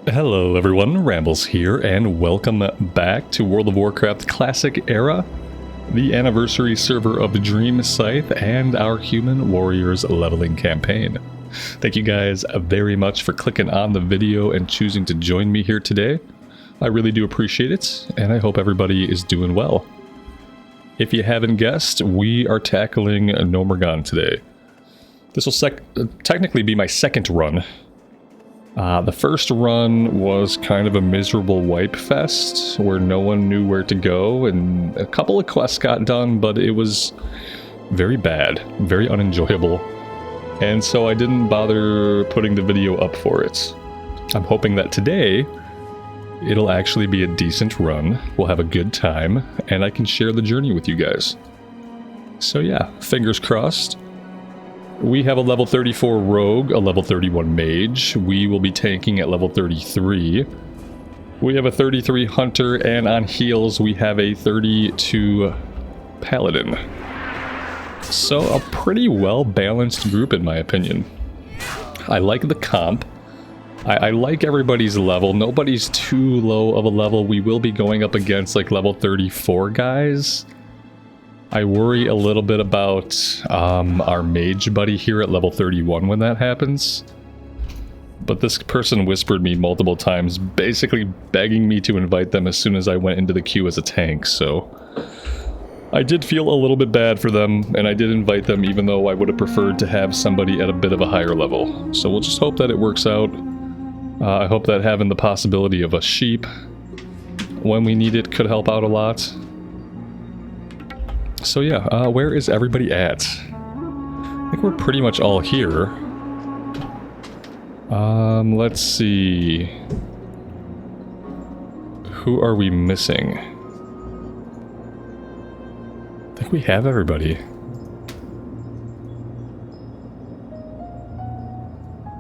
Hello everyone, Rambles here, and welcome back to World of Warcraft Classic Era, the anniversary server of Dreamcythe and our Human Warriors leveling campaign. Thank you guys very much for clicking on the video and choosing to join me here today. I really do appreciate it, and I hope everybody is doing well. If you haven't guessed, we are tackling Gnomeregan today. This will technically be my second run. The first run was kind of a miserable wipe fest where no one knew where to go, and a couple of quests got done, but it was very bad, very unenjoyable, and so I didn't bother putting the video up for it. I'm hoping that today it'll actually be a decent run, we'll have a good time, and I can share the journey with you guys. So yeah, fingers crossed. We have a level 34 rogue, a level 31 mage. We will be tanking at level 33. We have a 33 hunter, and on heals we have a 32 paladin. So a pretty well balanced group in my opinion. I like the comp. I like everybody's level. Nobody's too low of a level. We will be going up against like level 34 guys. I worry a little bit about our mage buddy here at level 31 when that happens. But this person whispered me multiple times, basically begging me to invite them as soon as I went into the queue as a tank, so I did feel a little bit bad for them, and I did invite them even though I would have preferred to have somebody at a bit of a higher level. So we'll just hope that it works out. I hope that having the possibility of a sheep when we need it could help out a lot. So yeah, where is everybody at? I think we're pretty much all here. Let's see. Who are we missing? I think we have everybody.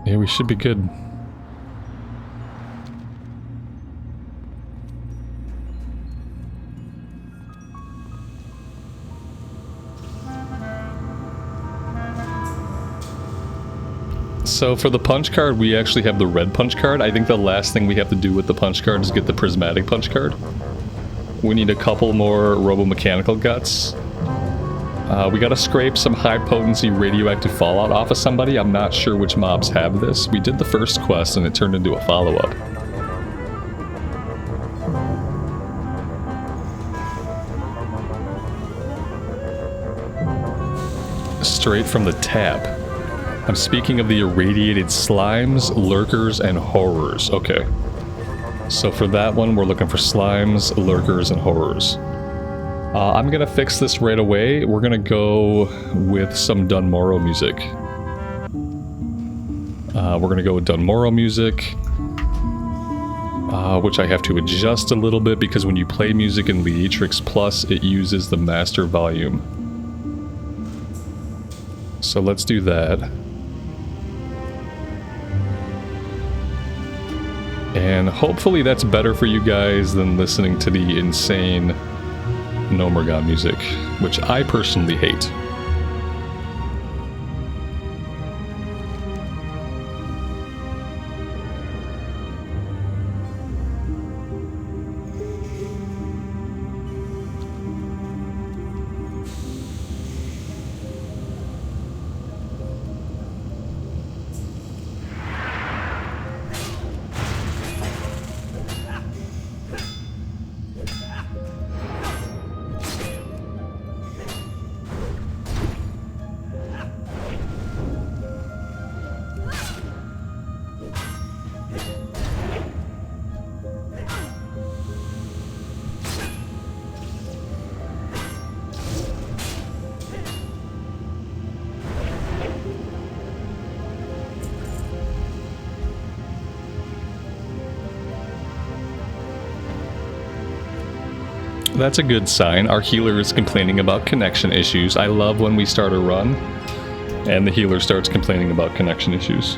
Yeah, we should be good. So for the punch card, we actually have the red punch card. I think the last thing we have to do with the punch card is get the prismatic punch card. We need a couple more robo-mechanical guts. We gotta scrape some high potency radioactive fallout off of somebody. I'm not sure which mobs have this. We did the first quest and it turned into a follow-up. Straight from the tap. I'm speaking of the irradiated slimes, lurkers, and horrors. Okay. So for that one, we're looking for slimes, lurkers, and horrors. I'm gonna fix this right away. We're gonna go with some Dunmorrow music. We're gonna go with Dunmorrow music, which I have to adjust a little bit because when you play music in Leatrix Plus, it uses the master volume. So let's do that. And hopefully that's better for you guys than listening to the insane Gnomeregan music, which I personally hate. That's a good sign. Our healer is complaining about connection issues. I love when we start a run and the healer starts complaining about connection issues.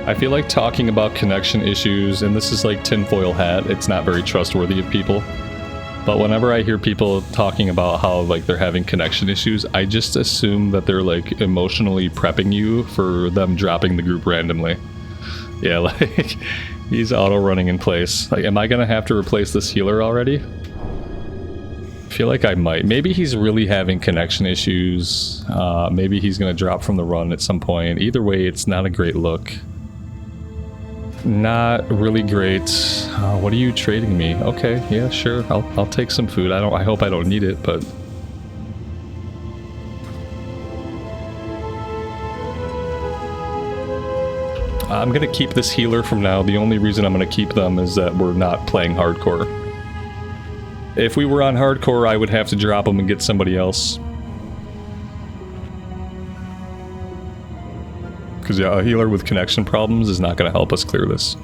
I feel like talking about connection issues, and this is like tinfoil hat, it's not very trustworthy of people. But whenever I hear people talking about how like they're having connection issues, I just assume that they're like emotionally prepping you for them dropping the group randomly. Yeah, like, he's auto-running in place. Like, am I gonna have to replace this healer already? I feel like I might. Maybe he's really having connection issues. Maybe he's gonna drop from the run at some point. Either way, it's not a great look. Not really great. What are you trading me? Okay, yeah, sure. I'll take some food. I hope I don't need it, but... I'm gonna keep this healer from now. The only reason I'm gonna keep them is that we're not playing hardcore. If we were on hardcore, I would have to drop them and get somebody else. Because yeah, a healer with connection problems is not gonna help us clear this.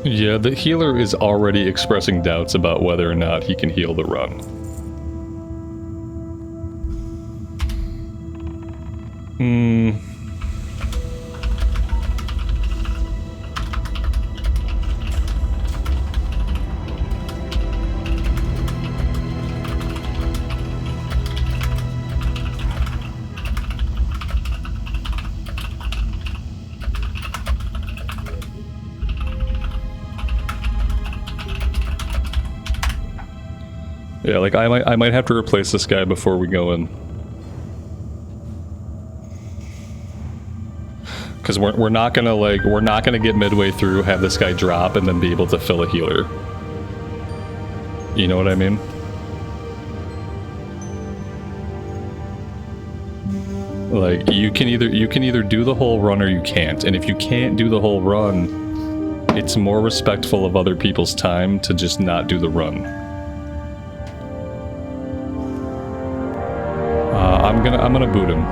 Yeah, the healer is already expressing doubts about whether or not he can heal the run. Yeah, like I might have to replace this guy before we go in. Because we're not gonna get midway through, have this guy drop, and then be able to fill a healer. You know what I mean? Like you can either do the whole run or you can't, and if you can't do the whole run, it's more respectful of other people's time to just not do the run. I'm gonna boot him.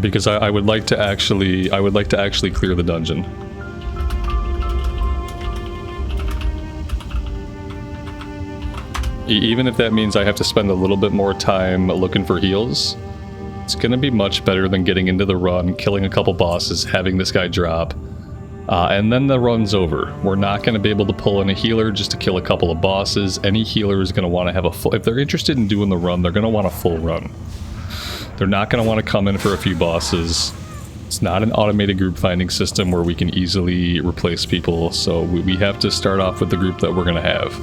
Because I would like to actually clear the dungeon. Even if that means I have to spend a little bit more time looking for heals, it's gonna be much better than getting into the run, killing a couple bosses, having this guy drop, and then the run's over. We're not gonna be able to pull in a healer just to kill a couple of bosses. Any healer is gonna want to have a full... If they're interested in doing the run, they're gonna want a full run. They're not going to want to come in for a few bosses. It's not an automated group finding system where we can easily replace people, so we have to start off with the group that we're going to have.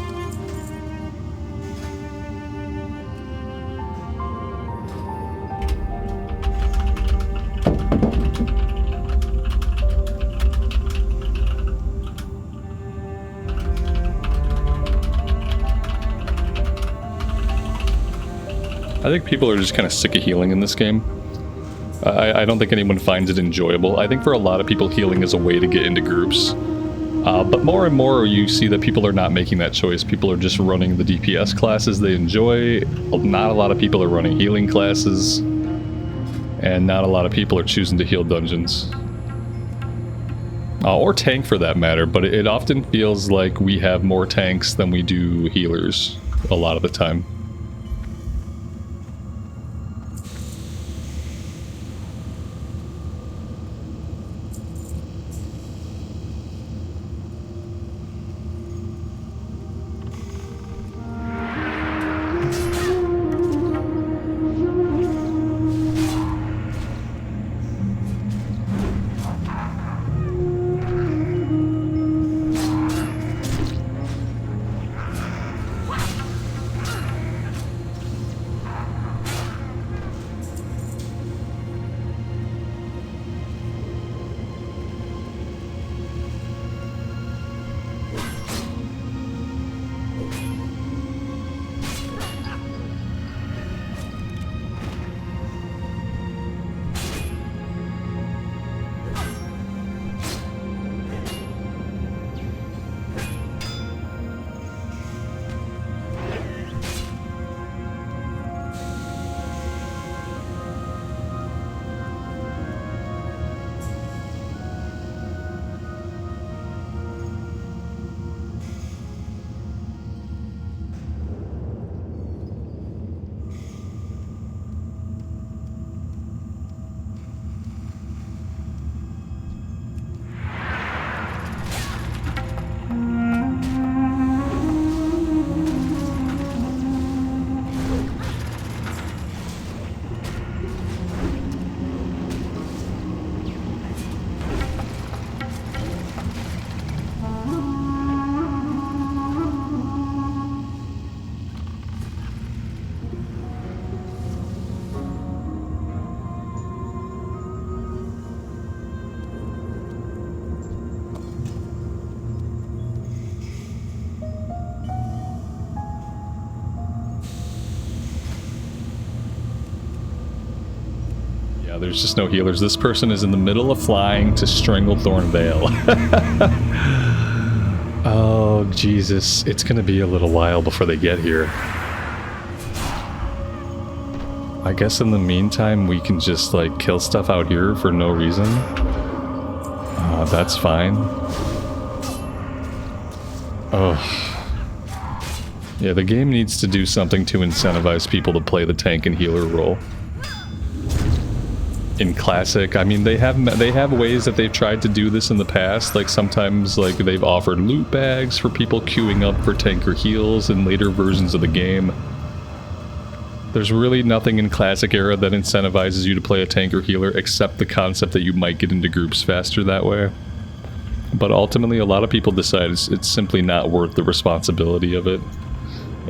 I think people are just kind of sick of healing in this game. I don't think anyone finds it enjoyable. I think for a lot of people, healing is a way to get into groups. But more and more you see that people are not making that choice. People are just running the DPS classes they enjoy. Not a lot of people are running healing classes. And not a lot of people are choosing to heal dungeons. Or tank for that matter, but it often feels like we have more tanks than we do healers a lot of the time. Yeah, there's just no healers. This person is in the middle of flying to Stranglethorn Vale. Oh, Jesus. It's gonna be a little while before they get here. I guess in the meantime, we can just, like, kill stuff out here for no reason. That's fine. Oh. Yeah, the game needs to do something to incentivize people to play the tank and healer role. In Classic, I mean, they have ways that they've tried to do this in the past. Like, sometimes, like, they've offered loot bags for people queuing up for tank or heals in later versions of the game. There's really nothing in Classic Era that incentivizes you to play a tank or healer except the concept that you might get into groups faster that way. But ultimately, a lot of people decide it's simply not worth the responsibility of it.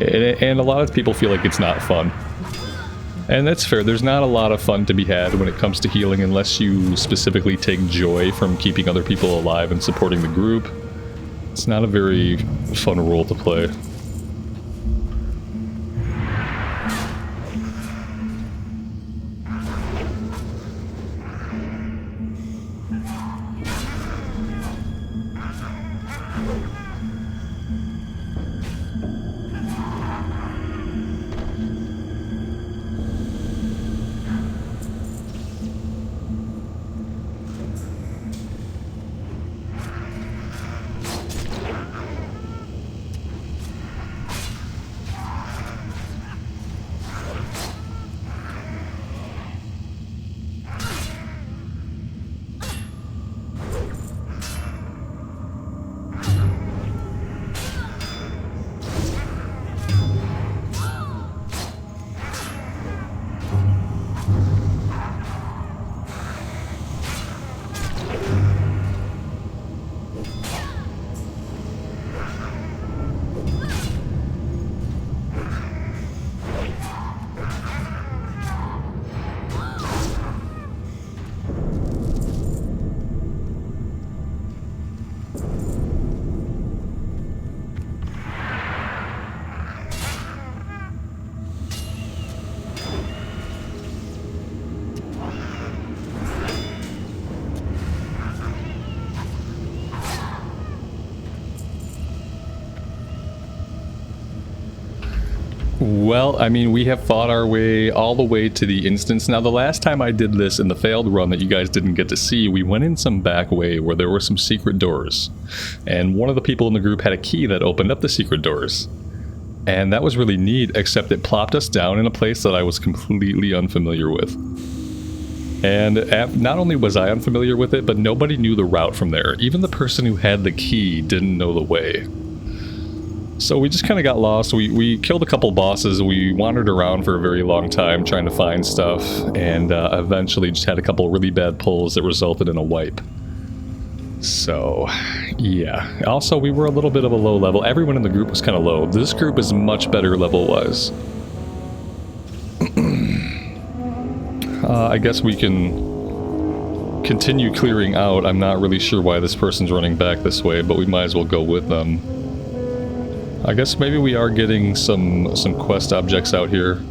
And a lot of people feel like it's not fun. And that's fair. There's not a lot of fun to be had when it comes to healing unless you specifically take joy from keeping other people alive and supporting the group. It's not a very fun role to play. Well, I mean, we have fought our way all the way to the instance. Now, the last time I did this in the failed run that you guys didn't get to see, we went in some back way where there were some secret doors. And one of the people in the group had a key that opened up the secret doors. And that was really neat, except it plopped us down in a place that I was completely unfamiliar with. And not only was I unfamiliar with it, but nobody knew the route from there. Even the person who had the key didn't know the way. So we just kind of got lost. We killed a couple bosses. We wandered around for a very long time trying to find stuff, and eventually just had a couple really bad pulls that resulted in a wipe. So, yeah. Also, we were a little bit of a low level. Everyone in the group was kind of low. This group is much better level-wise. I guess we can continue clearing out. I'm not really sure why this person's running back this way, but we might as well go with them. I guess maybe we are getting some quest objects out here.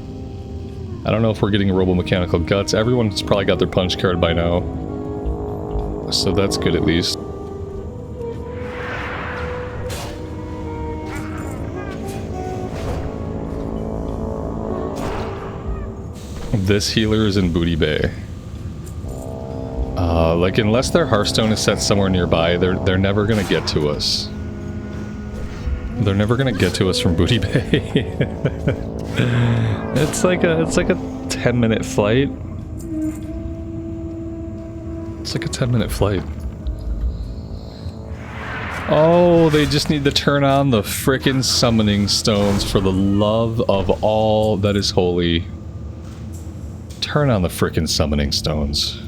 I don't know if we're getting robo-mechanical guts. Everyone's probably got their punch card by now. So that's good at least. This healer is in Booty Bay. Like, unless their Hearthstone is set somewhere nearby, they're never gonna get to us. They're never gonna get to us from Booty Bay. It's like a 10-minute flight. It's like a 10-minute flight. Oh, they just need to turn on the frickin' summoning stones for the love of all that is holy. Turn on the frickin' summoning stones.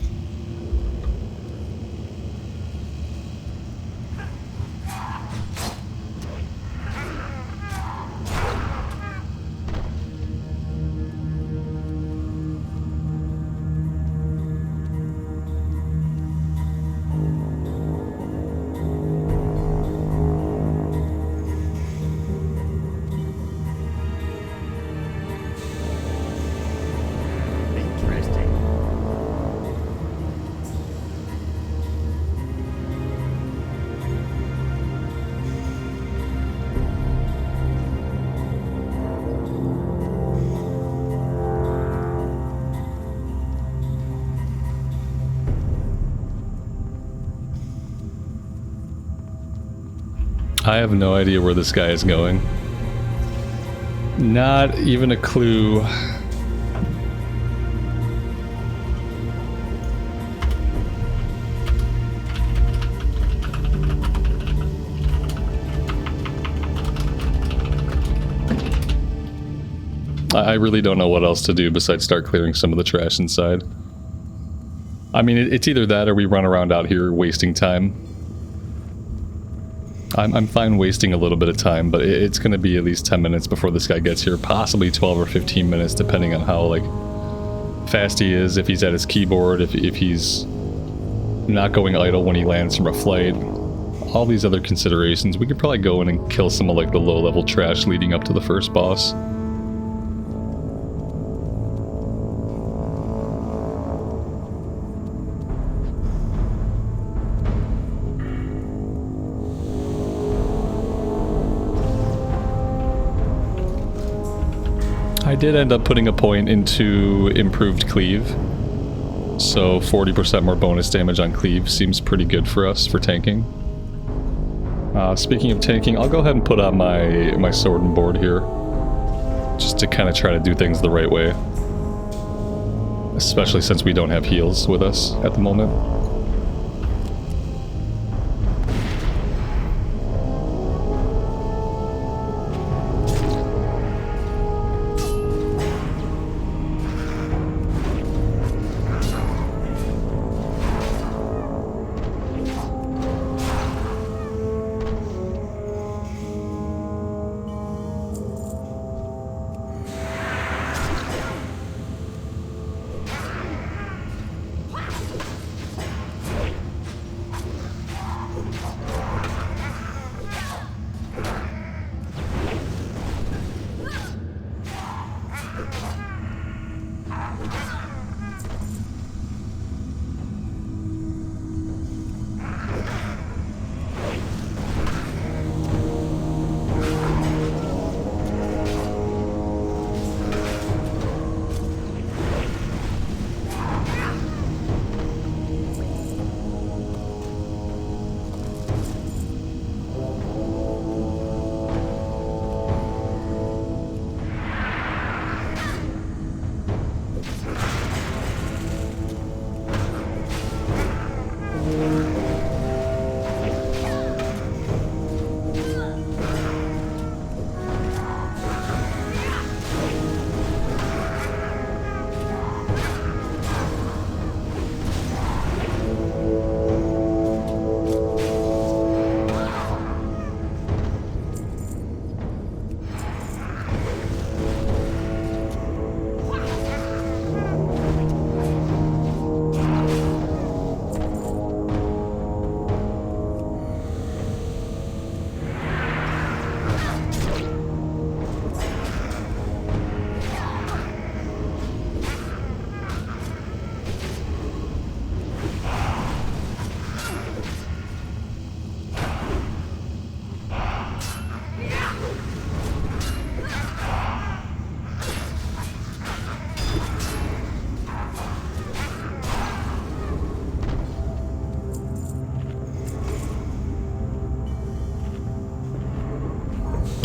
I have no idea where this guy is going. Not even a clue. I really don't know what else to do besides start clearing some of the trash inside. I mean, it's either that or we run around out here wasting time. I'm fine wasting a little bit of time, but it's going to be at least 10 minutes before this guy gets here. Possibly 12 or 15 minutes, depending on how, like, fast he is, if he's at his keyboard, if he's not going idle when he lands from a flight. All these other considerations. We could probably go in and kill some of, like, the low-level trash leading up to the first boss. I did end up putting a point into improved cleave, so 40% more bonus damage on cleave seems pretty good for us for tanking. Speaking of tanking, I'll go ahead and put on my sword and board here, just to kind of try to do things the right way, especially since we don't have heals with us at the moment.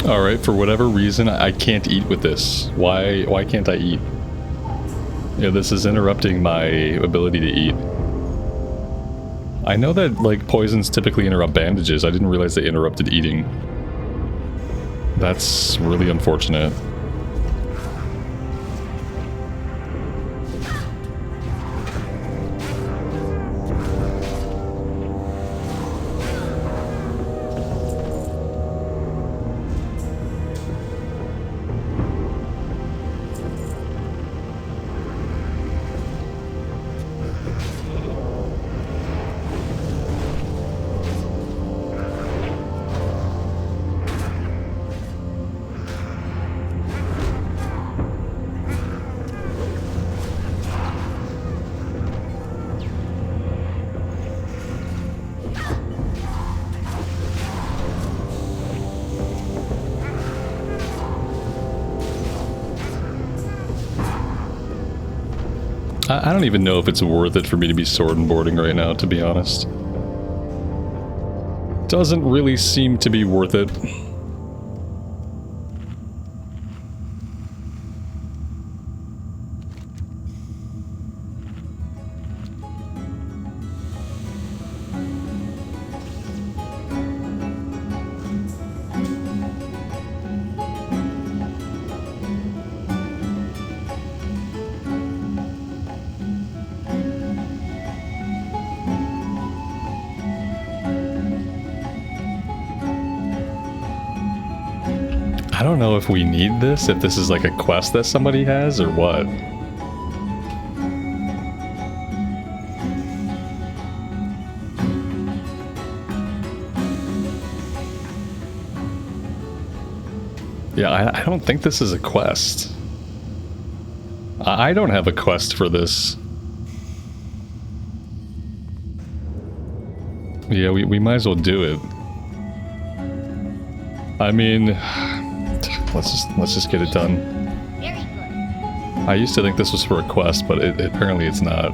Alright, for whatever reason, I can't eat with this. Why can't I eat? Yeah, this is interrupting my ability to eat. I know that, like, poisons typically interrupt bandages. I didn't realize they interrupted eating. That's really unfortunate. I don't even know if it's worth it for me to be sword and boarding right now, to be honest. Doesn't really seem to be worth it. I don't know if we need this, if this is like a quest that somebody has, or what. Yeah, I don't think this is a quest. I don't have a quest for this. Yeah, we might as well do it. I mean... Let's just get it done. Very good. I used to think this was for a quest, but apparently it's not.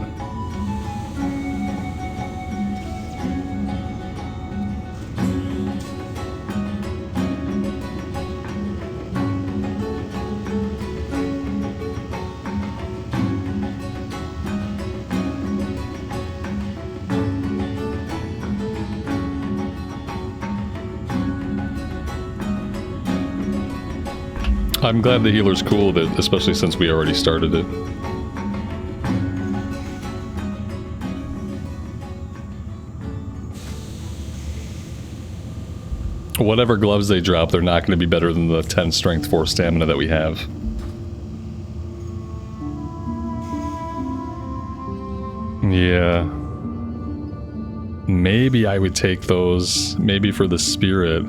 I'm glad the healer's cool with it, especially since we already started it. Whatever gloves they drop, they're not going to be better than the 10 strength, 4 stamina that we have. Yeah. Maybe I would take those, maybe for the spirit.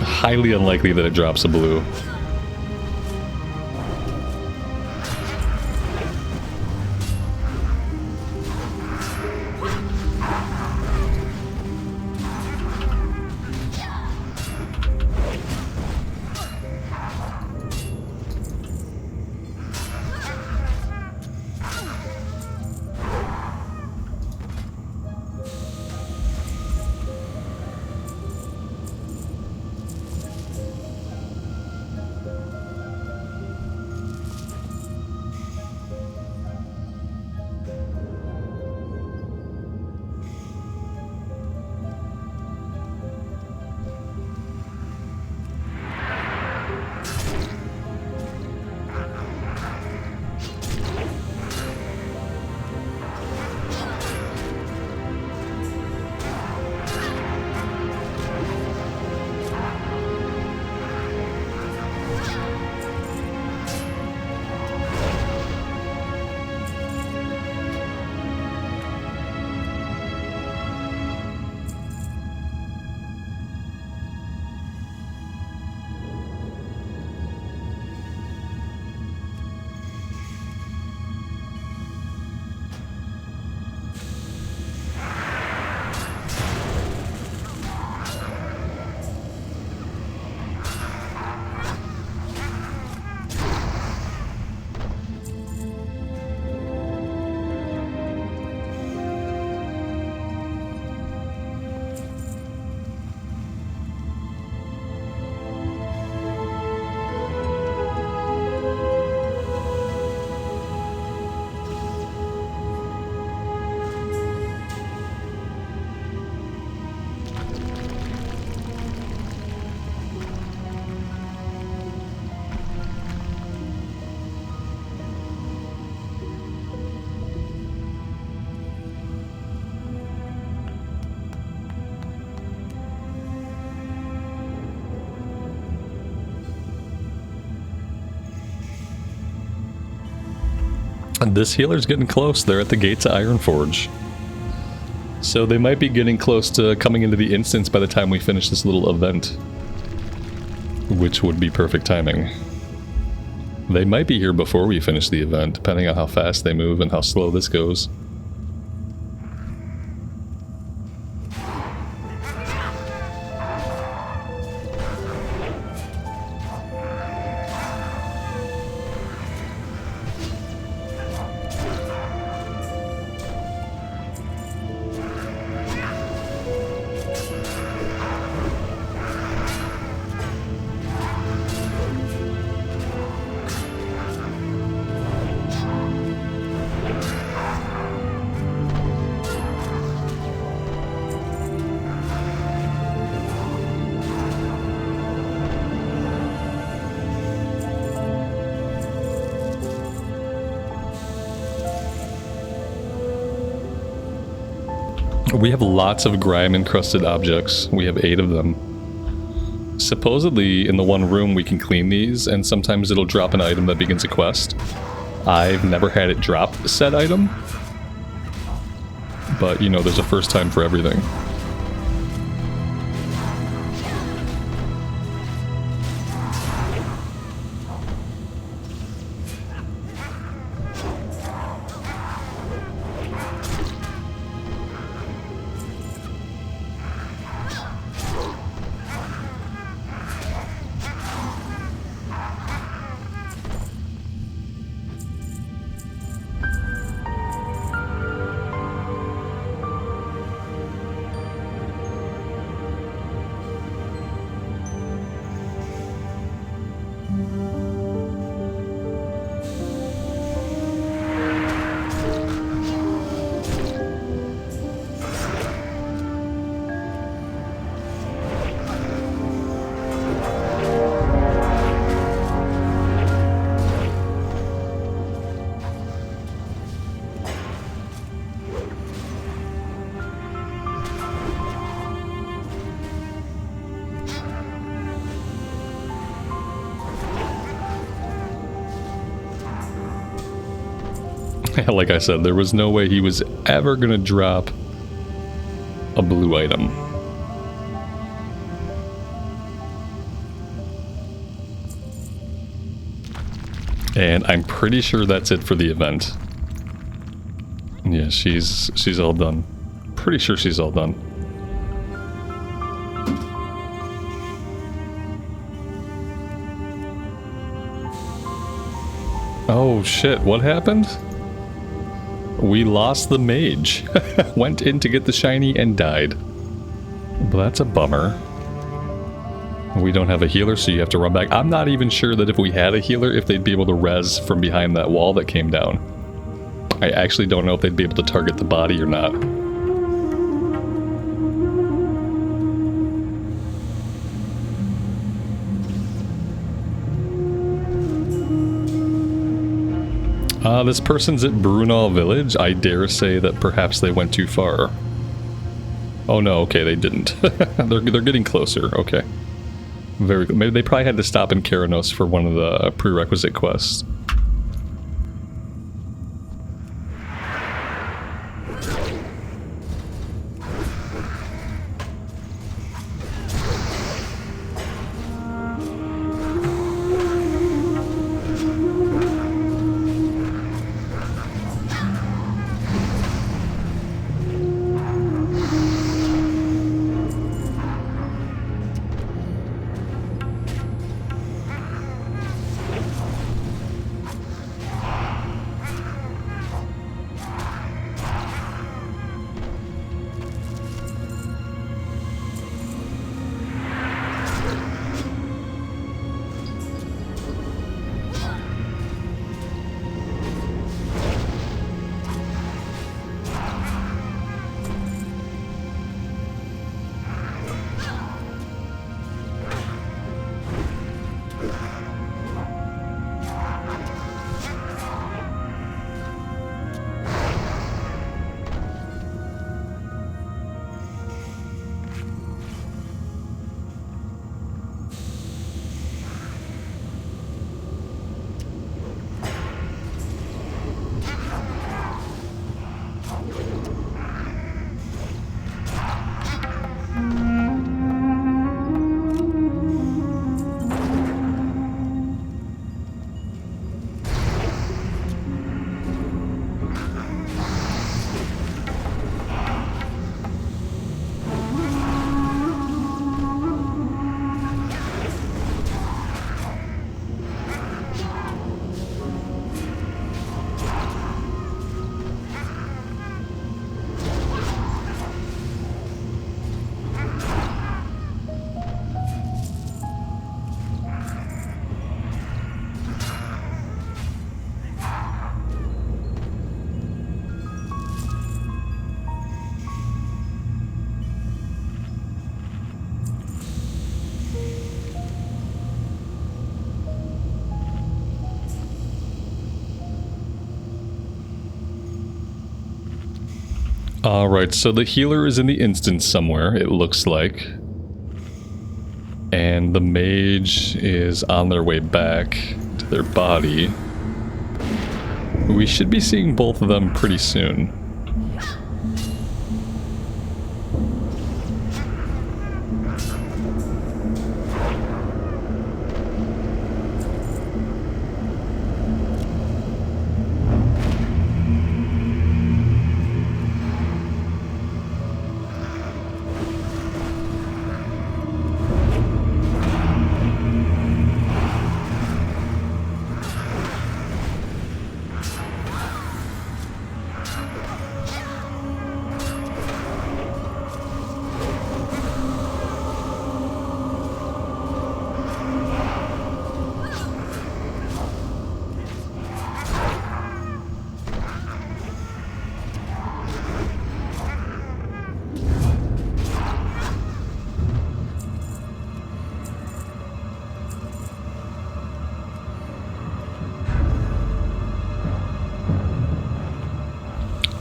Highly unlikely that it drops a blue. This healer's getting close. They're at the gates of Ironforge. So they might be getting close to coming into the instance by the time we finish this little event. Which would be perfect timing. They might be here before we finish the event, depending on how fast they move and how slow this goes. We have lots of grime-encrusted objects. We have 8 of them. Supposedly, in the one room we can clean these, and sometimes it'll drop an item that begins a quest. I've never had it drop said item. But, you know, there's a first time for everything. Like I said, there was no way he was ever gonna drop a blue item. And I'm pretty sure that's it for the event. Yeah, she's all done. Pretty sure she's all done. Oh shit, what happened? We lost the mage. Went in to get the shiny and died. But that's a bummer. We don't have a healer, so you have to run back. I'm not even sure that if we had a healer, if they'd be able to res from behind that wall that came down. I actually don't know if they'd be able to target the body or not. This person's at Brunel Village. I dare say that perhaps they went too far. Oh no, okay, they didn't. they're getting closer, okay. Very good. Maybe they probably had to stop in Keranos for one of the prerequisite quests. Alright, so the healer is in the instance somewhere, it looks like. And the mage is on their way back to their body. We should be seeing both of them pretty soon.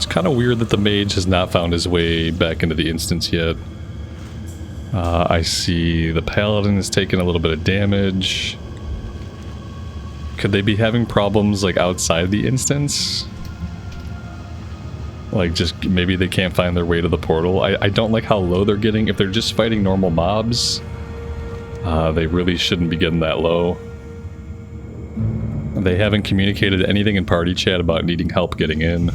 Kind of weird that the mage has not found his way back into the instance yet. I see the paladin is taking a little bit of damage. Could they be having problems like outside the instance? Like just maybe they can't find their way to the portal. I don't like how low they're getting. If they're just fighting normal mobs, they really shouldn't be getting that low. They haven't communicated anything in party chat about needing help getting in.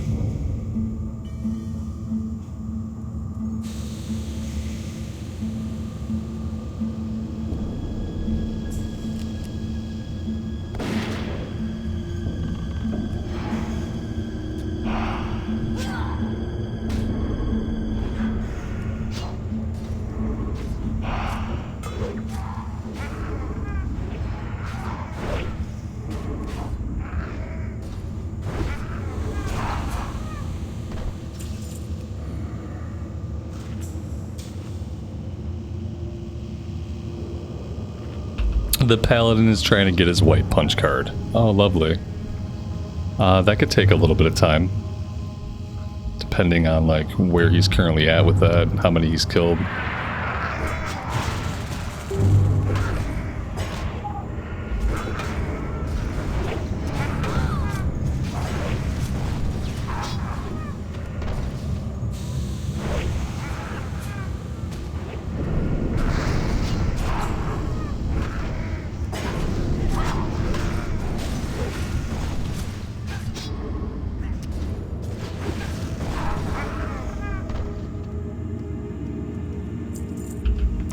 The paladin is trying to get his white punch card. Oh, lovely. That could take a little bit of time. Depending on, like, where he's currently at with that, how many he's killed.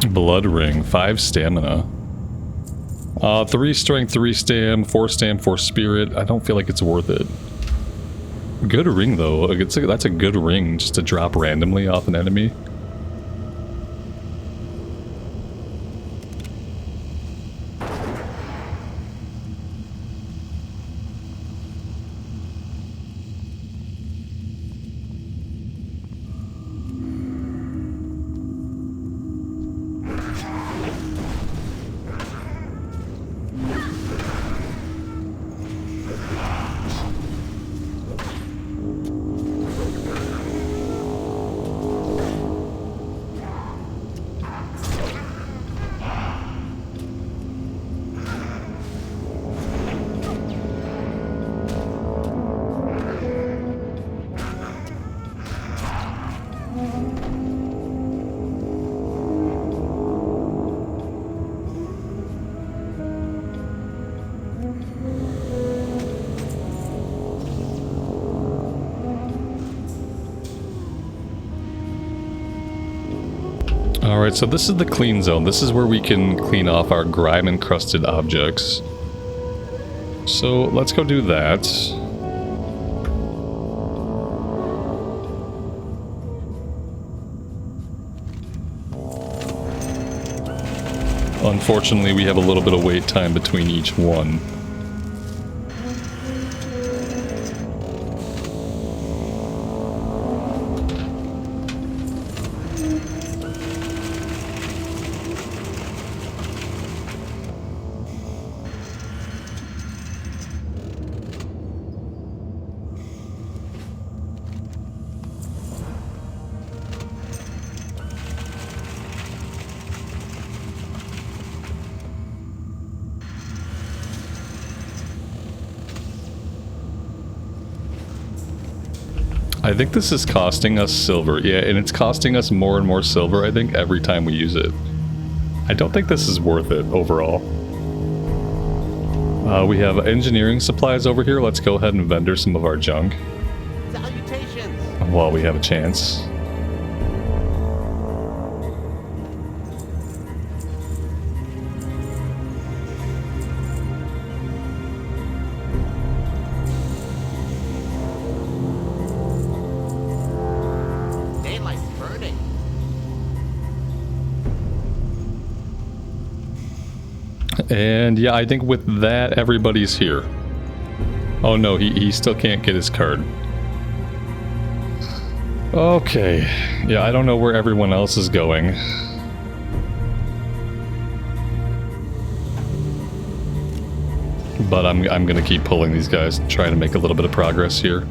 Blood ring, 5 stamina. 3 strength, 3 stam, 4 stam, 4 spirit. I don't feel like it's worth it. Good ring though. That's a good ring just to drop randomly off an enemy. Alright, so this is the clean zone. This is where we can clean off our grime-encrusted objects. So let's go do that. Unfortunately, we have a little bit of wait time between each one. I think this is costing us silver. Yeah, and it's costing us more and more silver, I think, every time we use it. I don't think this is worth it overall. We have engineering supplies over here. Let's go ahead and vendor some of our junk. Salutations. While we have a chance. Daylight's burning. And yeah, I think with that, everybody's here. Oh no, he still can't get his card. Okay. Yeah, I don't know where everyone else is going. But I'm gonna keep pulling these guys and try to make a little bit of progress here.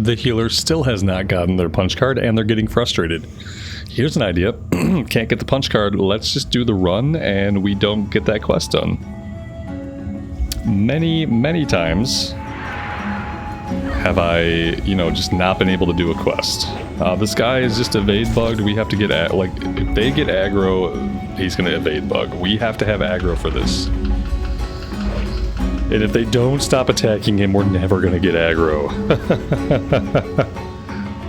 the healer still has not gotten their punch card and they're getting frustrated. Here's an idea. Can't get the punch card, let's just do the run and we don't get that quest done. Many times have I, you know, just not been able to do a quest. This guy is just evade bugged. We have to get at, like, if they get aggro, he's gonna evade bug. We have to have aggro for this. And if they don't stop attacking him, we're never gonna get aggro.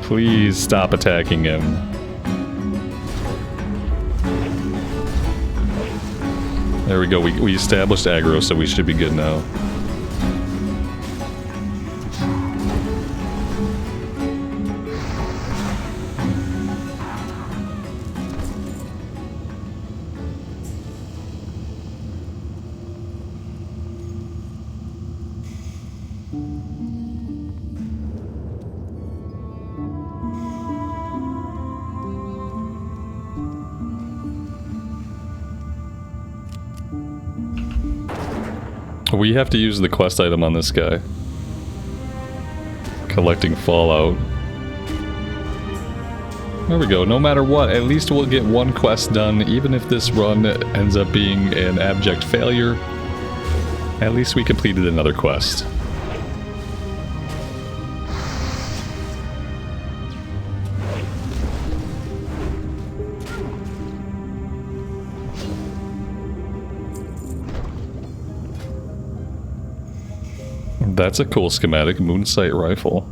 Please stop attacking him. There we go, we established aggro, so we should be good now. We have to use the quest item on this guy. Collecting fallout. There we go. No matter what, at least we'll get one quest done, even if this run ends up being an abject failure. At least we completed another quest. That's a cool schematic, moonsight rifle.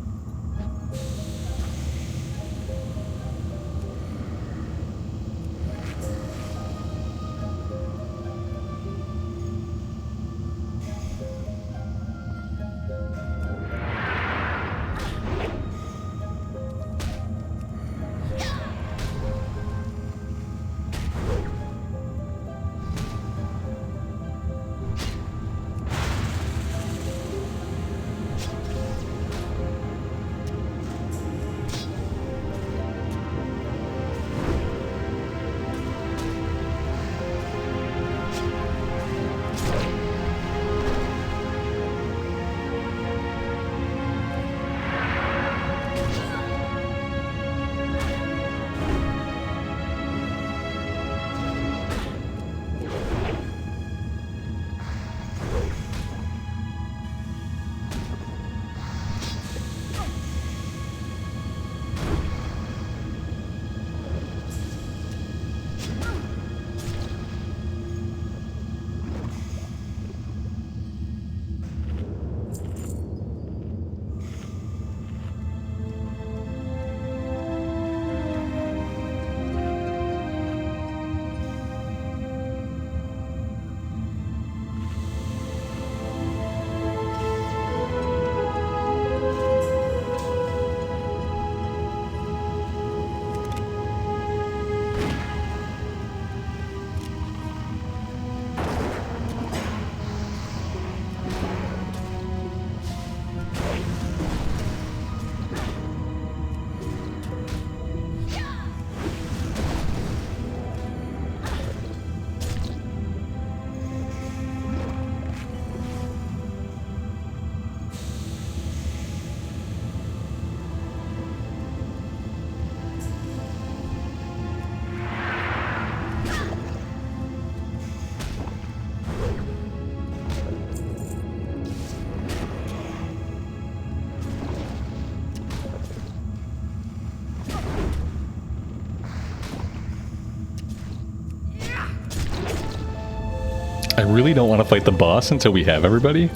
I really don't want to fight the boss until we have everybody.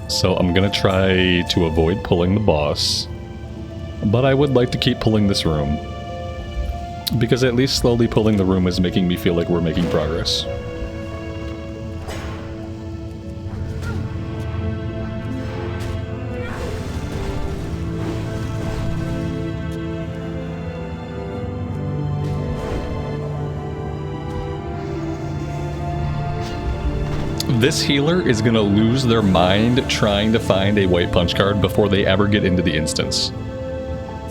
So I'm gonna try to avoid pulling the boss. But I would like to keep pulling this room. Because at least slowly pulling the room is making me feel like we're making progress. This healer is gonna lose their mind trying to find a white punch card before they ever get into the instance.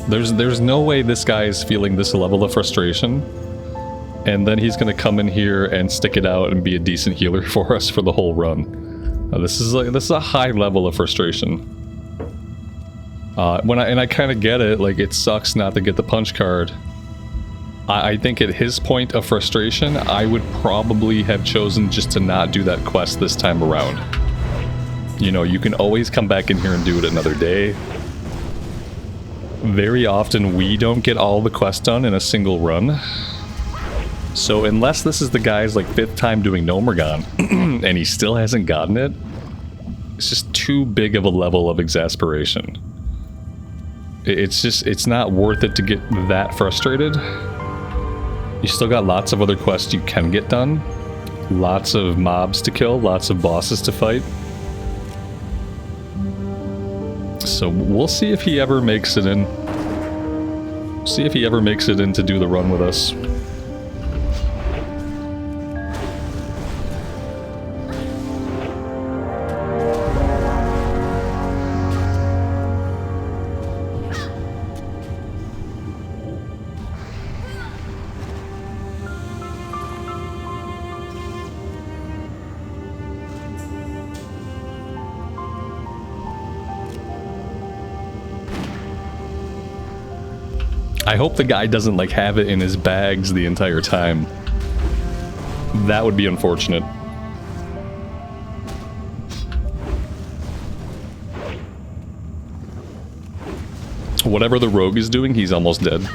There's no way this guy is feeling this level of frustration, and then he's gonna come in here and stick it out and be a decent healer for us for the whole run. This is a high level of frustration. And I kind of get it, like, it sucks not to get the punch card. I think at his point of frustration, I would probably have chosen just to not do that quest this time around. You know, you can always come back in here and do it another day. Very often we don't get all the quests done in a single run. So unless this is the guy's like 5th time doing Gnomeregan and he still hasn't gotten it, it's just too big of a level of exasperation. It's not worth it to get that frustrated. You still got lots of other quests you can get done. Lots of mobs to kill, lots of bosses to fight. So we'll see if he ever makes it in. See if he ever makes it in to do the run with us. I hope the guy doesn't like have it in his bags the entire time. That would be unfortunate. Whatever the rogue is doing, he's almost dead.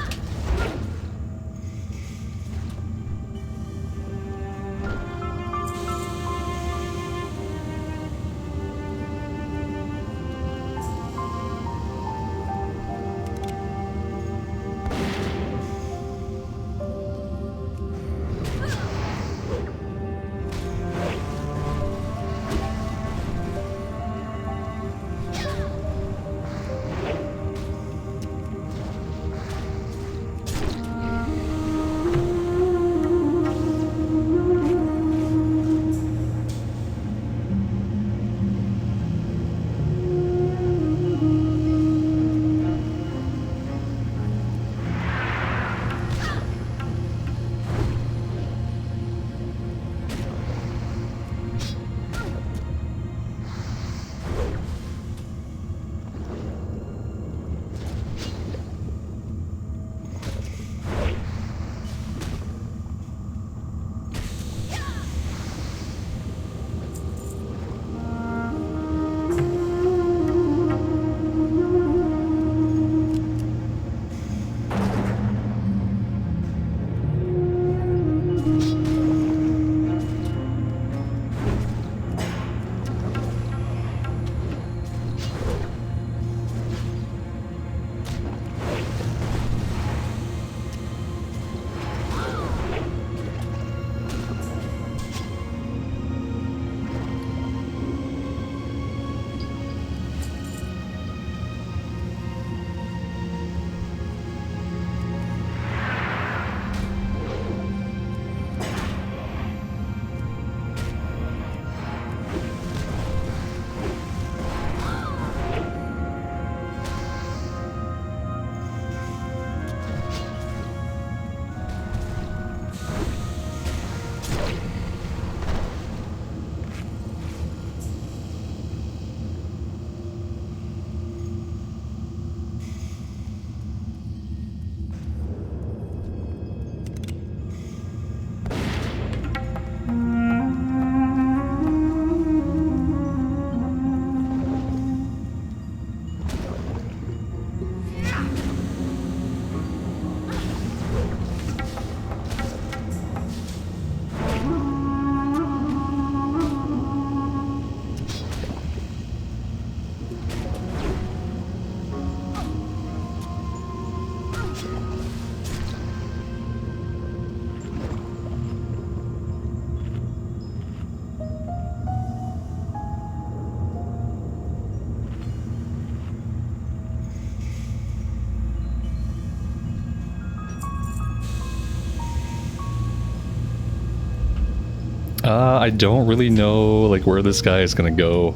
I don't really know like where this guy is gonna go.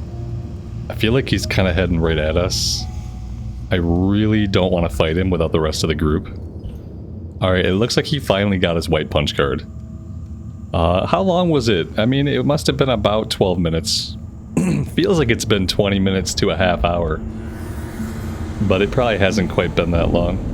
I feel like he's kind of heading right at us. I really don't want to fight him without the rest of the group. Alright, it looks like he finally got his white punch card. How long was it? I mean, it must have been about 12 minutes. Feels like it's been 20 minutes to a half hour. but it probably hasn't quite been that long.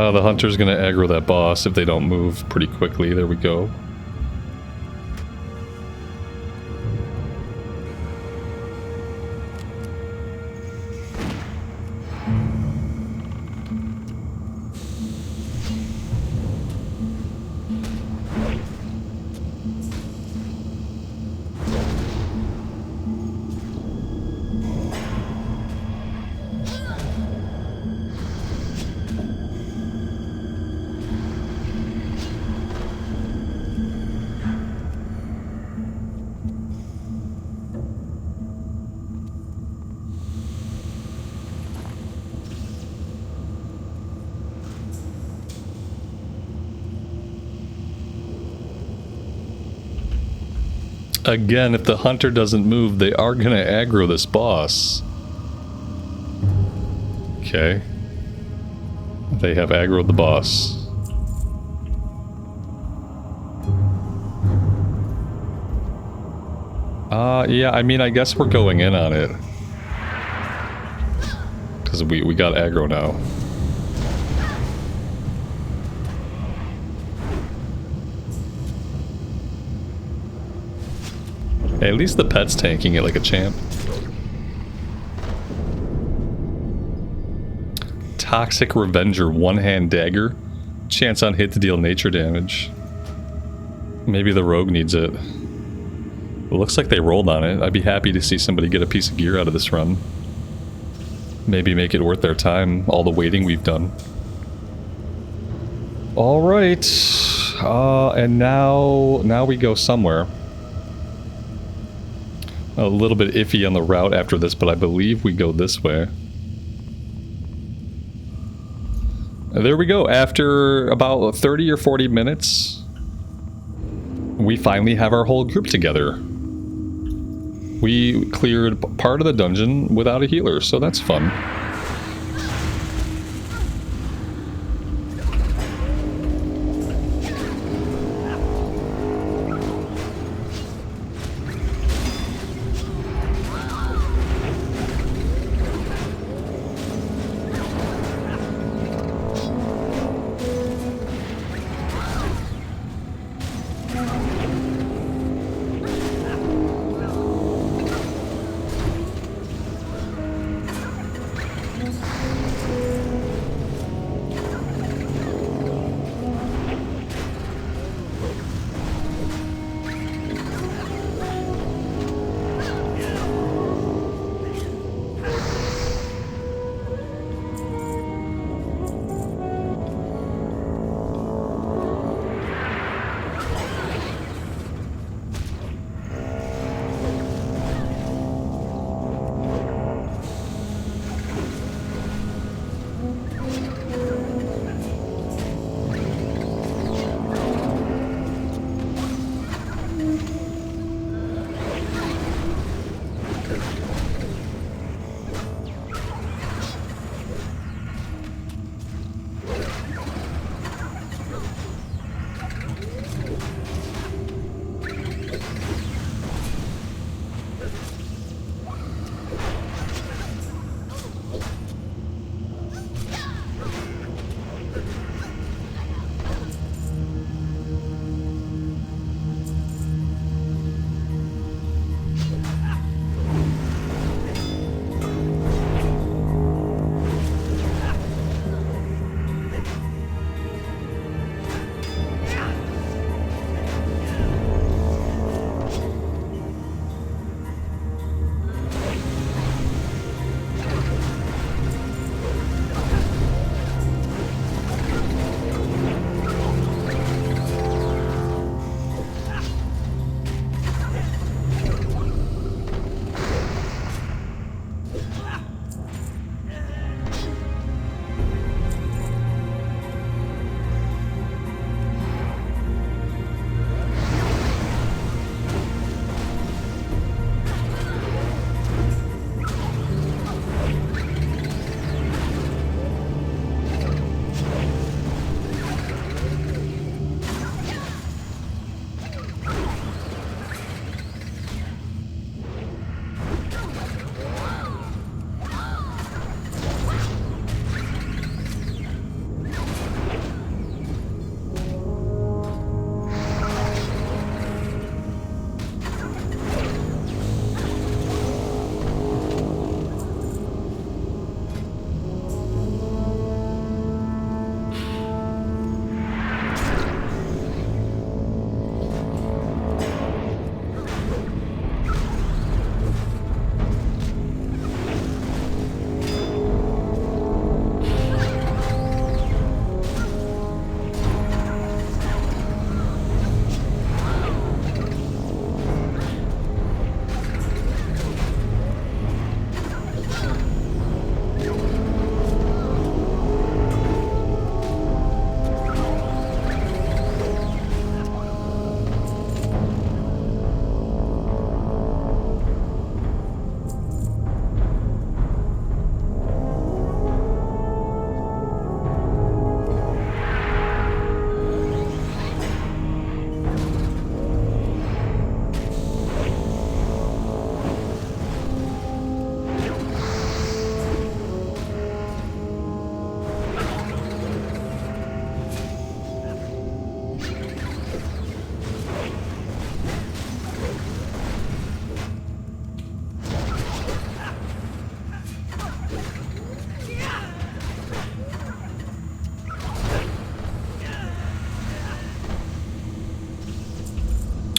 The hunter's gonna aggro that boss if they don't move pretty quickly. There we go. Again, if the hunter doesn't move, they are gonna aggro this boss. Okay. They have aggroed the boss. Yeah, I mean, I guess we're going in on it. Because we got aggro now. Hey, at least the pet's tanking it like a champ. Toxic Revenger, one-hand dagger. Chance on hit to deal nature damage. Maybe the rogue needs it. It looks like they rolled on it. I'd be happy to see somebody get a piece of gear out of this run. Maybe make it worth their time, all the waiting we've done. Alright. And now we go somewhere. A little bit iffy on the route after this, but I believe we go this way. There we go. After about 30 or 40 minutes, we finally have our whole group together. We cleared part of the dungeon without a healer, so that's fun.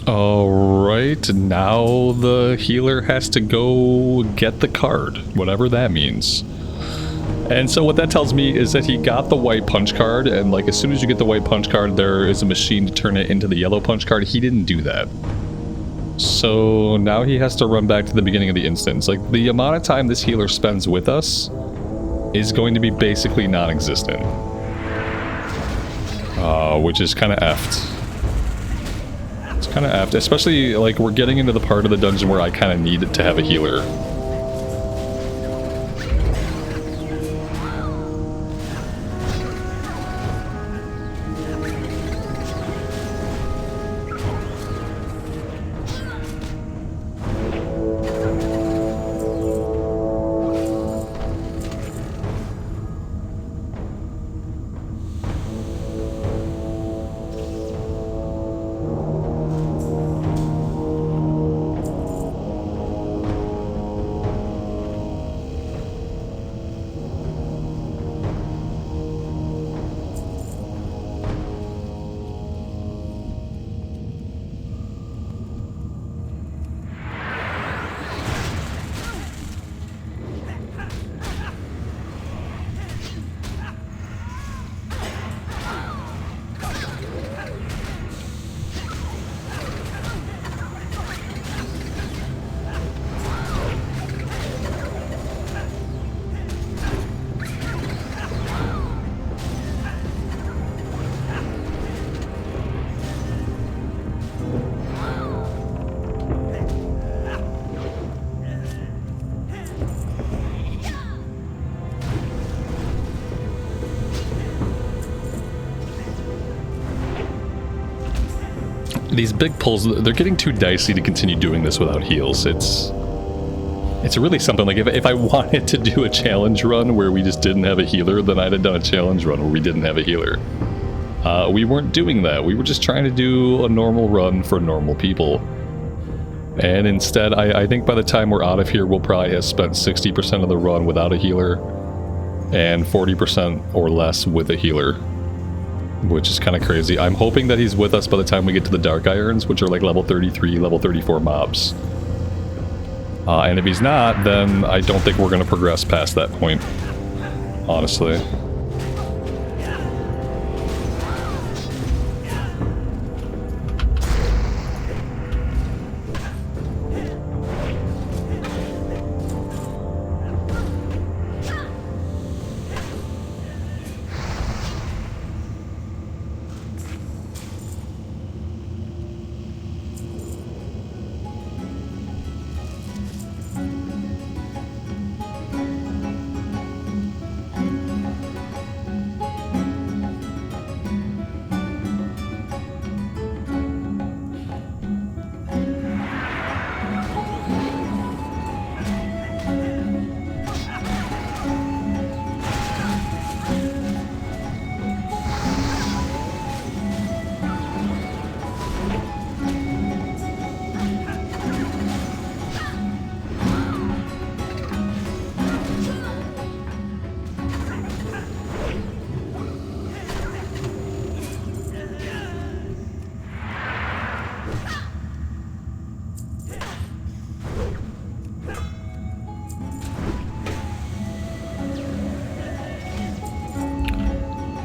Alright, now the healer has to go get the card, whatever that means. And so what that tells me is that he got the white punch card, and like as soon as you get the white punch card, there is a machine to turn it into the yellow punch card. He didn't do that. So now he has to run back to the beginning of the instance. Like the amount of time this healer spends with us is going to be basically non-existent. Which is kind of effed. It's kind of effed, especially like we're getting into the part of the dungeon where I kind of need to have a healer. These big pulls, they're getting too dicey to continue doing this without heals. It's really something. Like if I wanted to do a challenge run where we just didn't have a healer, then I'd have done a challenge run where we didn't have a healer. We weren't doing that. We were just trying to do a normal run for normal people. And instead, I think by the time we're out of here, we'll probably have spent 60% of the run without a healer and 40% or less with a healer. Which is kind of crazy. I'm hoping that he's with us by the time we get to the Dark Irons, which are like level 33, level 34 mobs. And if he's not, then I don't think we're going to progress past that point, honestly.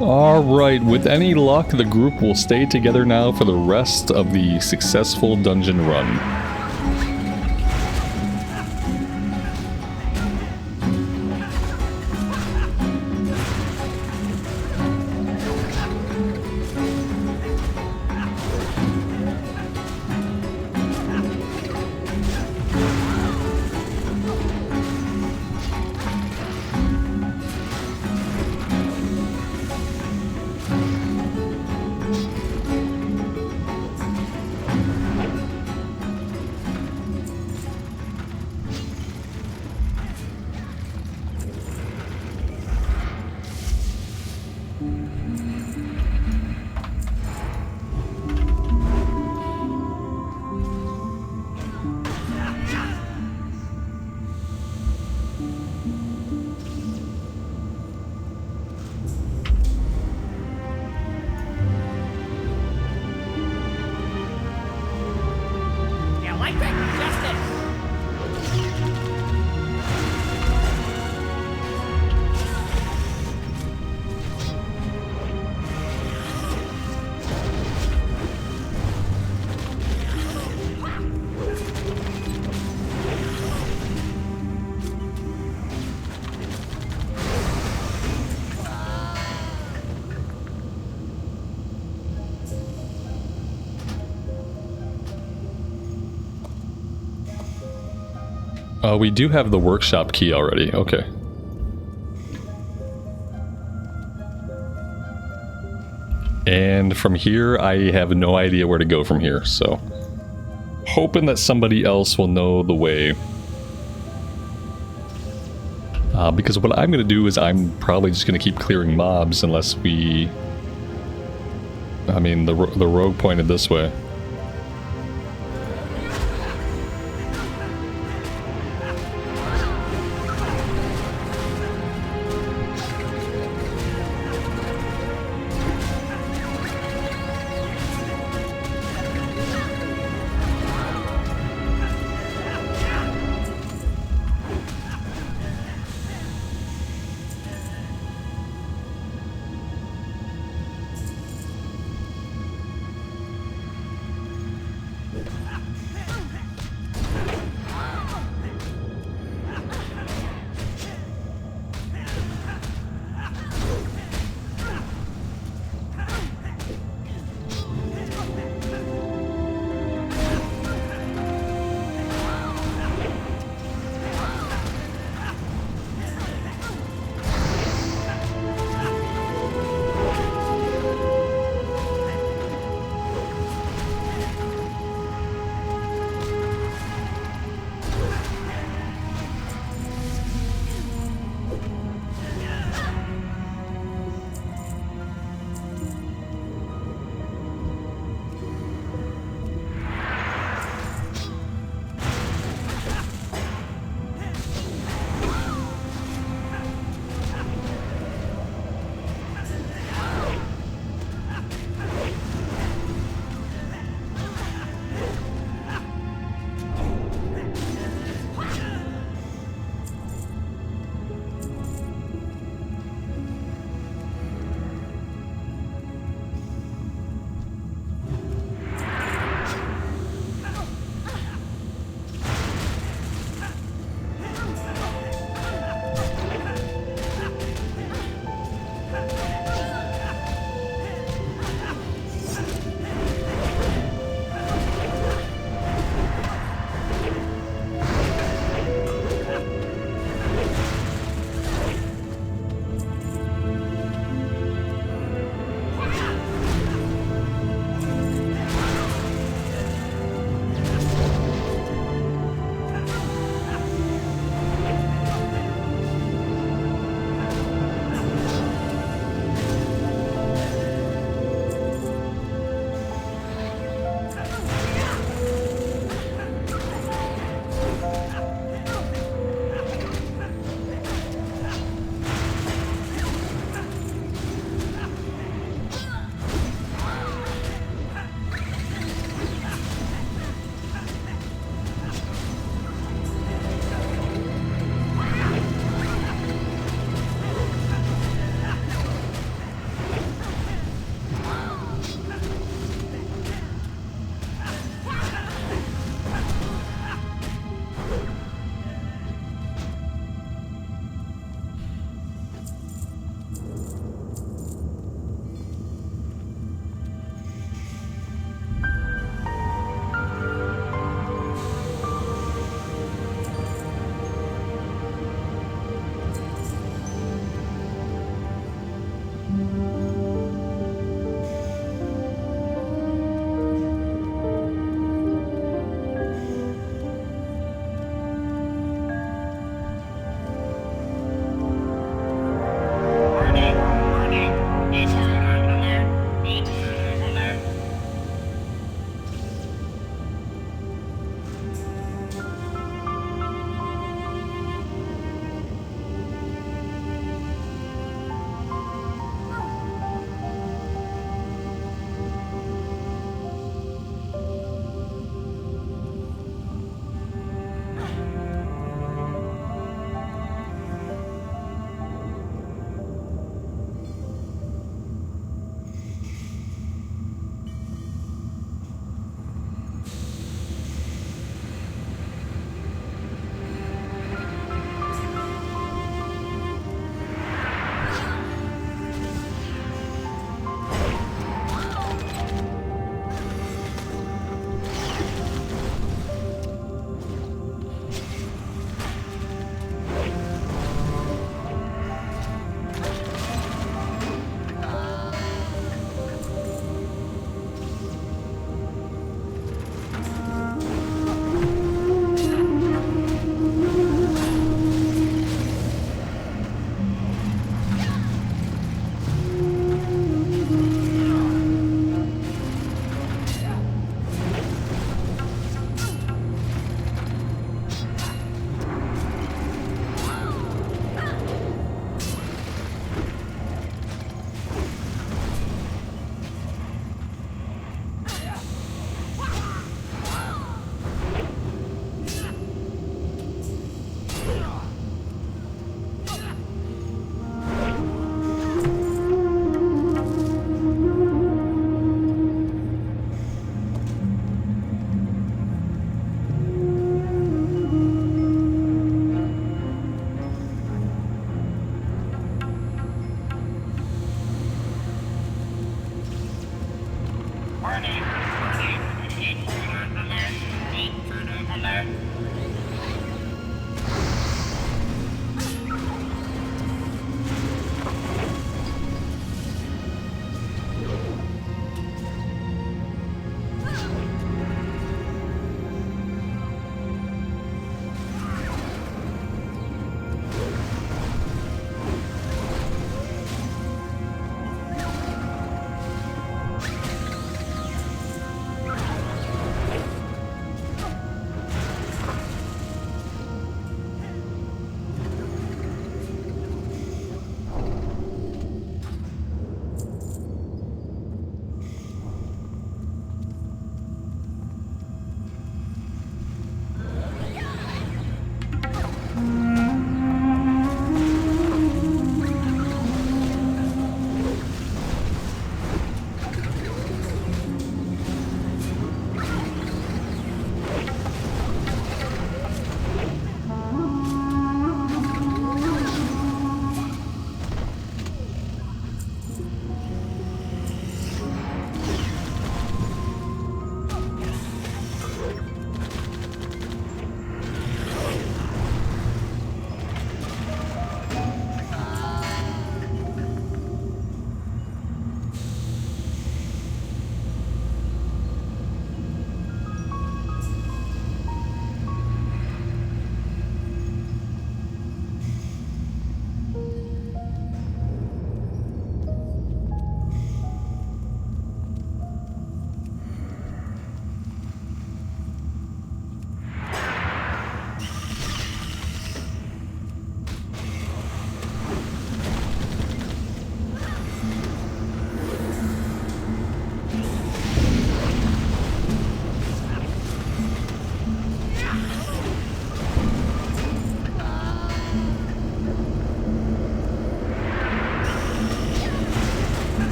Alright, with any luck, the group will stay together now for the rest of the successful dungeon run. I beg justice. We do have the workshop key already. Okay. And from here, I have no idea where to go from here, so... hoping that somebody else will know the way. Because what I'm going to do is I'm probably just going to keep clearing mobs unless we... I mean, the rogue pointed this way.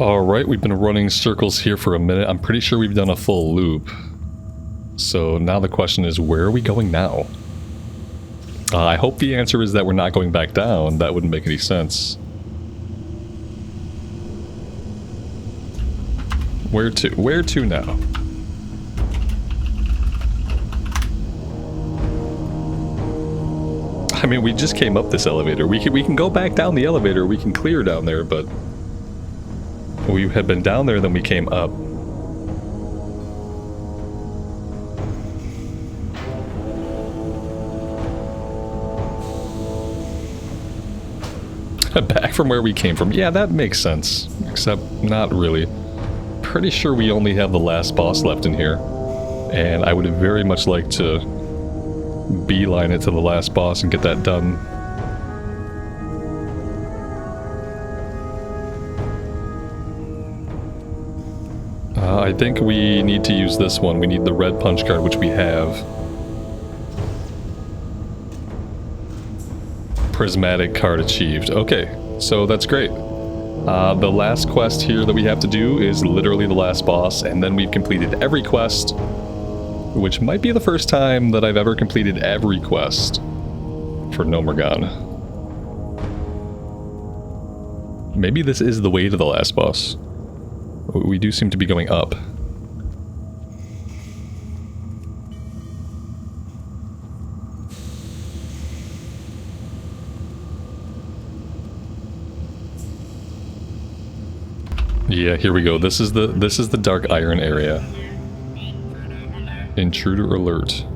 Alright, we've been running circles here for a minute. I'm pretty sure we've done a full loop. So now the question is, where are we going now? I hope the answer is that we're not going back down. That wouldn't make any sense. Where to? Where to now? I mean, we just came up this elevator. We can go back down the elevator. We can clear down there, but we had been down there, then we came up. Back from where we came from. Yeah, that makes sense. Except not really. Pretty sure we only have the last boss left in here. And I would very much like to beeline it to the last boss and get that done. I think we need to use this one. We need the red punch card, which we have. Prismatic card achieved. Okay, so that's great. The last quest here that we have to do is literally the last boss, and then we've completed every quest, which might be the first time that I've ever completed every quest for Gnomeregan. Maybe this is the way to the last boss. We do seem to be going up. Yeah, here we go. This is the dark iron area. Intruder alert.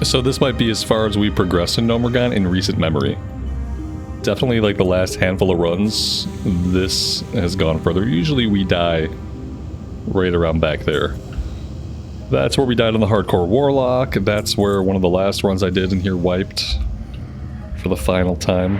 So this might be as far as we progress in Gnomeregan in recent memory. Definitely like the last handful of runs, this has gone further. Usually we die right around back there. That's where we died on the Hardcore Warlock. That's where one of the last runs I did in here wiped for the final time.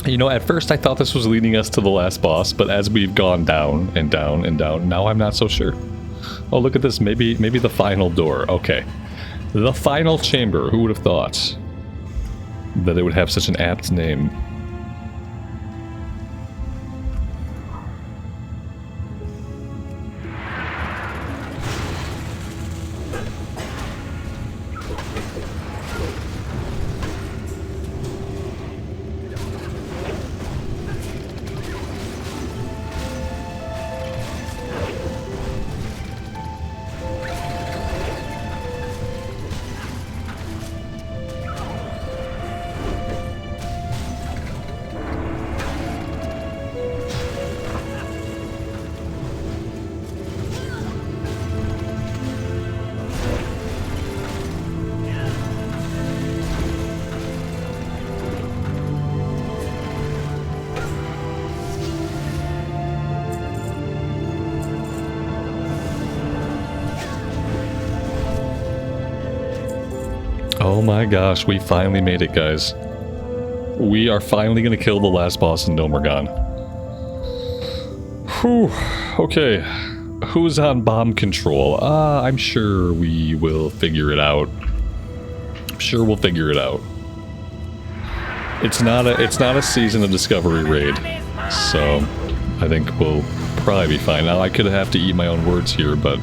You know, at first I thought this was leading us to the last boss, but as we've gone down and down and down, now I'm not so sure. Oh, look at this. Maybe the final door. Okay. The final chamber. Who would have thought that it would have such an apt name? Oh my gosh, we finally made it, guys. We are finally gonna kill the last boss in Gnomeregan. Whew, okay. Who's on bomb control? I'm sure we will figure it out. I'm sure we'll figure it out. It's not a Season of Discovery raid, so I think we'll probably be fine. Now I could have to eat my own words here, but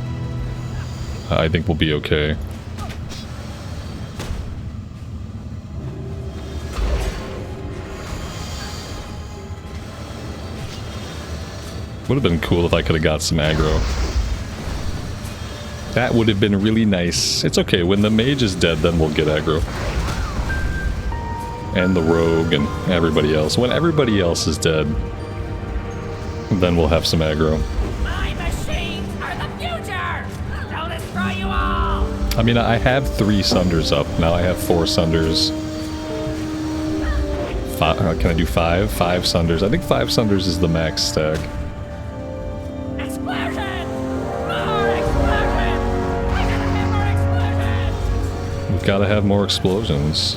I think we'll be okay. Would have been cool if I could have got some aggro. That would have been really nice. It's okay, when the mage is dead, then we'll get aggro. And the rogue and everybody else. When everybody else is dead, then we'll have some aggro. My machines are the future! They'll destroy you all! I mean, I have 3 Sunders up. Now I have 4 Sunders. Can I do 5? 5 Sunders. I think 5 Sunders is the max stack. Gotta have more explosions.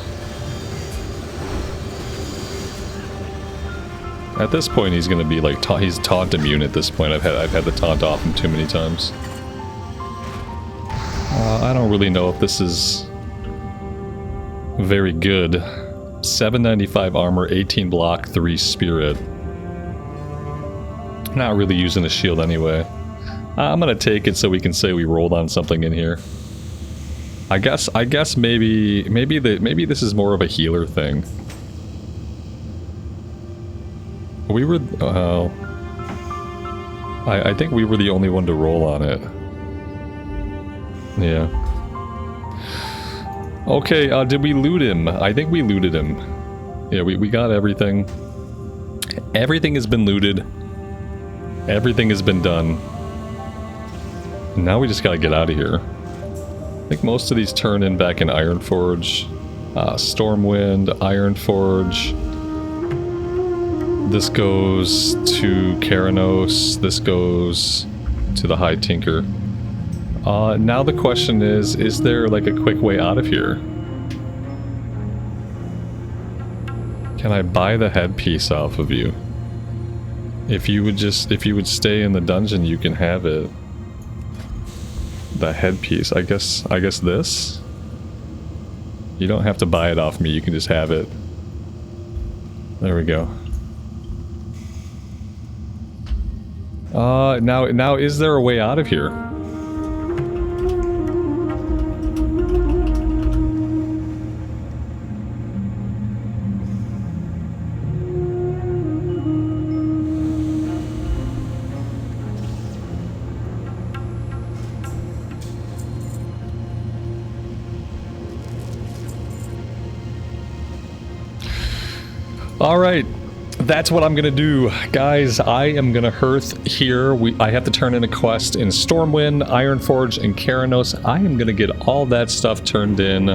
At this point, he's gonna be like he's taunt immune. At this point, I've had the taunt off him too many times. I don't really know if this is very good. 795 armor, 18 block, 3 spirit. Not really using a shield anyway. I'm gonna take it so we can say we rolled on something in here. I guess maybe this is more of a healer thing. We were I think we were the only one to roll on it. Yeah. Okay, did we loot him? I think we looted him. Yeah, we got everything. Everything has been looted. Everything has been done. Now we just gotta get out of here. I think most of these turn in back in Ironforge. Stormwind, Ironforge. This goes to Keranos. This goes to the High Tinker. Now the question is there like a quick way out of here? Can I buy the headpiece off of you? If you would stay in the dungeon, you can have it. The headpiece, I guess this? You don't have to buy it off me, you can just have it. There we go. Now is there a way out of here? Alright, that's what I'm gonna do. Guys, I am gonna hearth here. I have to turn in a quest in Stormwind, Ironforge, and Keranos. I am gonna get all that stuff turned in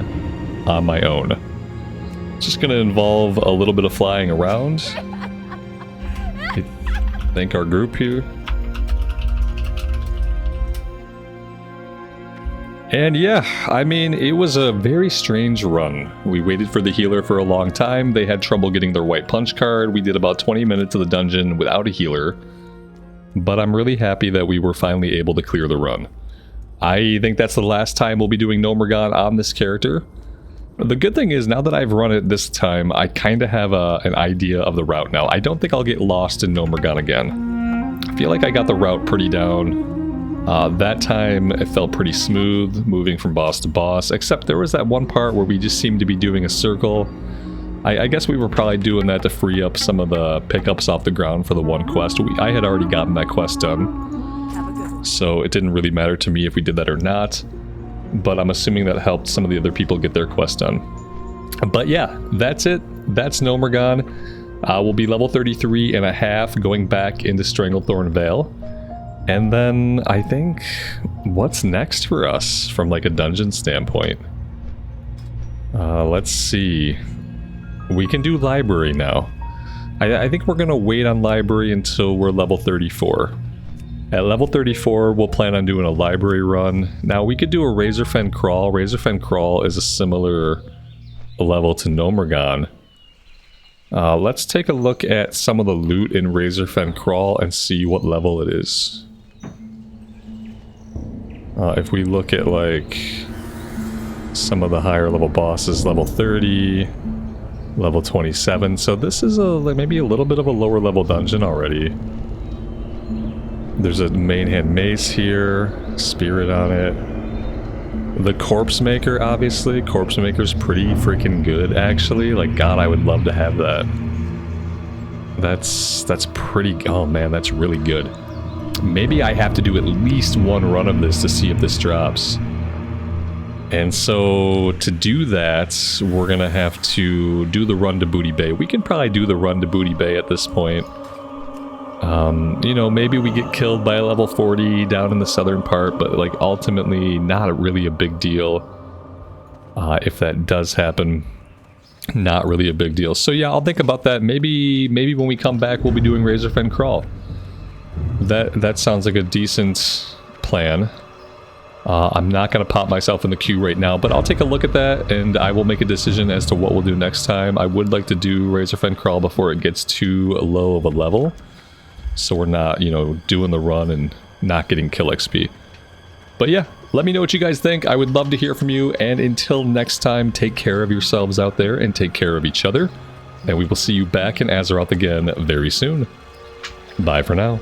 on my own. It's just gonna involve a little bit of flying around. I think our group here. And yeah, I mean, it was a very strange run. We waited for the healer for a long time. They had trouble getting their white punch card. We did about 20 minutes of the dungeon without a healer. But I'm really happy that we were finally able to clear the run. I think that's the last time we'll be doing Gnomeregan on this character. The good thing is, now that I've run it this time, I kind of have an idea of the route now. I don't think I'll get lost in Gnomeregan again. I feel like I got the route pretty down. That time it felt pretty smooth, moving from boss to boss, except there was that one part where we just seemed to be doing a circle. I guess we were probably doing that to free up some of the pickups off the ground for the one quest. I had already gotten that quest done, so it didn't really matter to me if we did that or not, but I'm assuming that helped some of the other people get their quest done. But yeah, that's it. That's Gnomeregan. We'll be level 33 and a half going back into Stranglethorn Vale. And then, I think, what's next for us from like a dungeon standpoint? Let's see. We can do library now. I think we're going to wait on library until we're level 34. At level 34, we'll plan on doing a library run. Now, we could do a Razorfen Crawl. Razorfen Crawl is a similar level to Gnomeregan. Let's take a look at some of the loot in Razorfen Crawl and see what level it is. If we look at like some of the higher level bosses, level 30, level 27, so this is maybe a little bit of a lower level dungeon already. There's a main hand mace here, spirit on it. The Corpse Maker, obviously. Corpse Maker's pretty freaking good, actually. Like, God, I would love to have that. That's pretty... Oh man, that's really good. Maybe I have to do at least one run of this to see if this drops. And so, to do that, we're gonna have to do the run to Booty Bay. We can probably do the run to Booty Bay at this point. You know, maybe we get killed by a level 40 down in the southern part, but like ultimately not really a big deal. If that does happen, not really a big deal. So yeah, I'll think about that. Maybe when we come back, we'll be doing Razorfen Crawl. That sounds like a decent plan. I'm not going to pop myself in the queue right now, but I'll take a look at that and I will make a decision as to what we'll do next time. I would like to do Razorfen Crawl before it gets too low of a level, so we're not, you know, doing the run and not getting kill XP. But yeah, let me know what you guys think. I would love to hear from you, and until next time, take care of yourselves out there and take care of each other, and we will see you back in Azeroth again very soon. Bye for now.